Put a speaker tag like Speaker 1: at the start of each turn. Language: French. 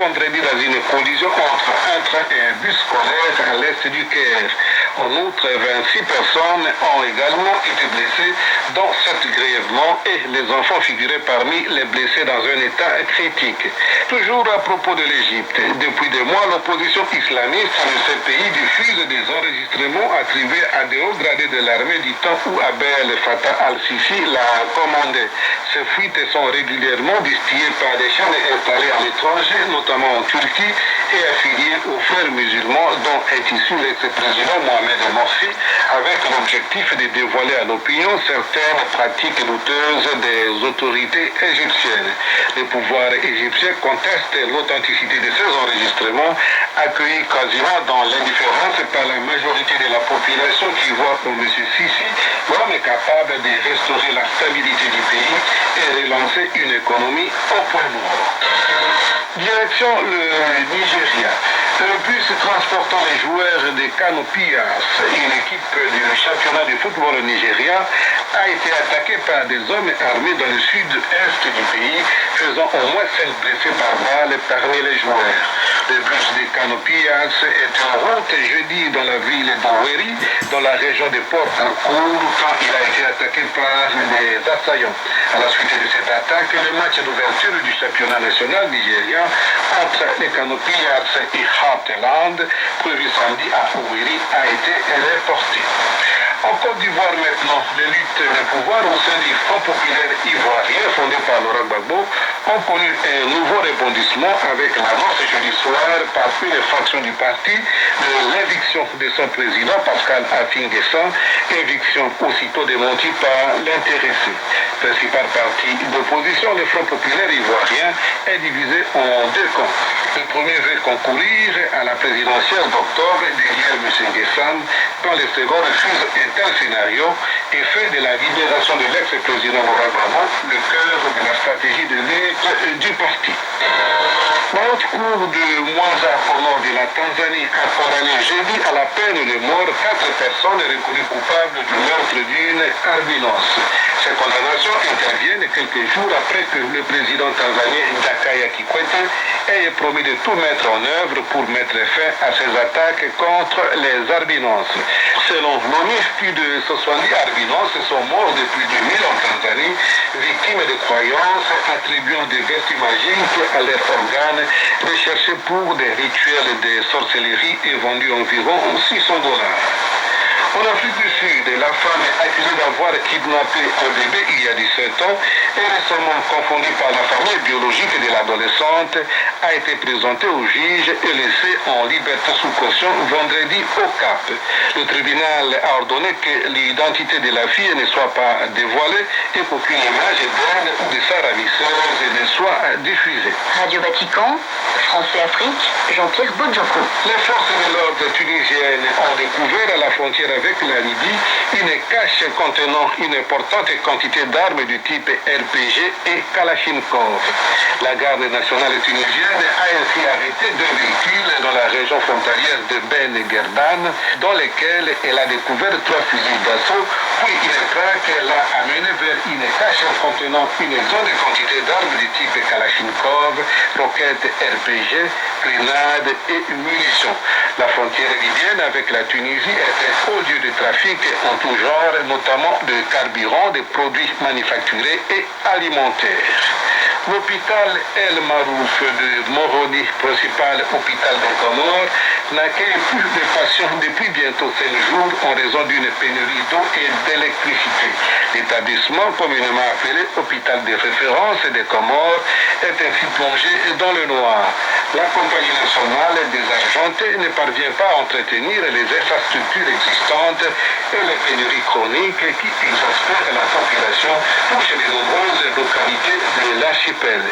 Speaker 1: Vendredi, dans une collision entre un train et un bus scolaire à l'est du Caire. En outre, 26 personnes ont également été blessées, dont 7 grièvement, et les enfants figuraient parmi les blessés dans un état critique. Toujours à propos de l'Égypte, depuis des mois, l'opposition islamiste de ce pays diffuse des enregistrements attribués à des hauts gradés de l'armée du temps où Abdel Fattah al-Sisi l'a commandé. Ces fuites sont régulièrement distillées par des chaînes installées à l'étranger, notamment en Turquie, et affiliées aux frères musulmans dont est issu l'ex-président Mohamed Morsi, avec l'objectif de dévoiler à l'opinion certaines pratiques douteuses des autorités égyptiennes. Le pouvoir égyptien conteste l'authenticité de ces enregistrements, accueillis quasiment dans l'indifférence par la majorité de la population qui voit pour M. Sisi l'homme capable de restaurer la stabilité du pays et relancer une économie au point mort. Direction le Nigeria. Le bus transportant les joueurs des Canopias, une équipe du championnat de football au Nigeria, a été attaqué par des hommes armés dans le sud-est du pays, faisant au moins 5 blessés par balle parmi les joueurs. Le bus des Canopias est en route jeudi dans la ville d'Owerri, dans la région de Port-Harcourt, quand il a été attaqué par les assaillants. À la suite de cette attaque, le match d'ouverture du championnat national nigérien entre les Canopias et Heartland, prévu samedi à Owerri, a été reporté. En Côte d'Ivoire maintenant, les luttes de pouvoir au sein du Front populaire ivoirien fondé par Laurent Gbagbo ont connu un nouveau rebondissement avec l'annonce jeudi soir par une fraction du parti de l'éviction de son président Pascal Affi-N'Guessan, éviction aussitôt démentie par l'intéressé. Principal parti d'opposition, le Front populaire ivoirien est divisé en deux camps. Le premier veut concourir à la présidentielle d'octobre derrière M. N'Guessan, quand le second refuse un tel scénario et fait de la libération de l'ex-président Laurent Gbagbo le cœur de la stratégie de lutte du parti. La haute cour de Mwanza au nord de la Tanzanie a condamné jeudi à la peine de mort 4 personnes reconnues coupables du meurtre d'une albinos. Ces condamnations interviennent quelques jours après que le président tanzanien Jakaya Kikwete ait promis de tout mettre en œuvre pour mettre fin à ces attaques contre les albinos. Selon l'ONU, plus de 70 albinos sont morts depuis 2000 en Tanzanie, victimes de croyances attribuant des vertus magiques à leurs organes, recherchés pour des rituels de sorcellerie et vendus environ $600. En Afrique du Sud, la femme accusée d'avoir kidnappé un bébé il y a 17 ans et récemment confondue par la famille biologique de l'adolescente a été présentée au juge et laissée en liberté sous caution vendredi au Cap. Le tribunal a ordonné que l'identité de la fille ne soit pas dévoilée et qu'aucune image d'elle ou de sa ravisseuse ne soit diffusée.
Speaker 2: Radio Vatican, Français Afrique, Jean-Pierre Bodjoko.
Speaker 1: Les forces de l'ordre tunisiennes ont découvert à la frontière avec la Libye une cache contenant une importante quantité d'armes du type RPG et Kalachnikov. La garde nationale tunisienne a ainsi arrêté 2 véhicules dans la région frontalière de Ben Guerdane, dans lesquels elle a découvert 3 fusils d'assaut, puis une traque l'a amené vers une cache contenant une grande quantité d'armes du type Kalachnikov, roquettes RPG, grenades et munitions. La frontière libyenne avec la Tunisie est un haut lieu de trafic en tout genre, notamment de carburant, de produits manufacturés et alimentaires. L'hôpital El Marouf de Moroni, principal hôpital des Comores, n'accueille plus de patients depuis bientôt 5 jours en raison d'une pénurie d'eau et d'électricité. L'établissement, communément appelé hôpital de référence des Comores, est ainsi plongé dans le noir. La compagnie nationale des Argentés ne parvient pas à entretenir les infrastructures existantes et les pénuries chroniques qui exaspèrent la population touchent les nombreuses localités de l'archipel.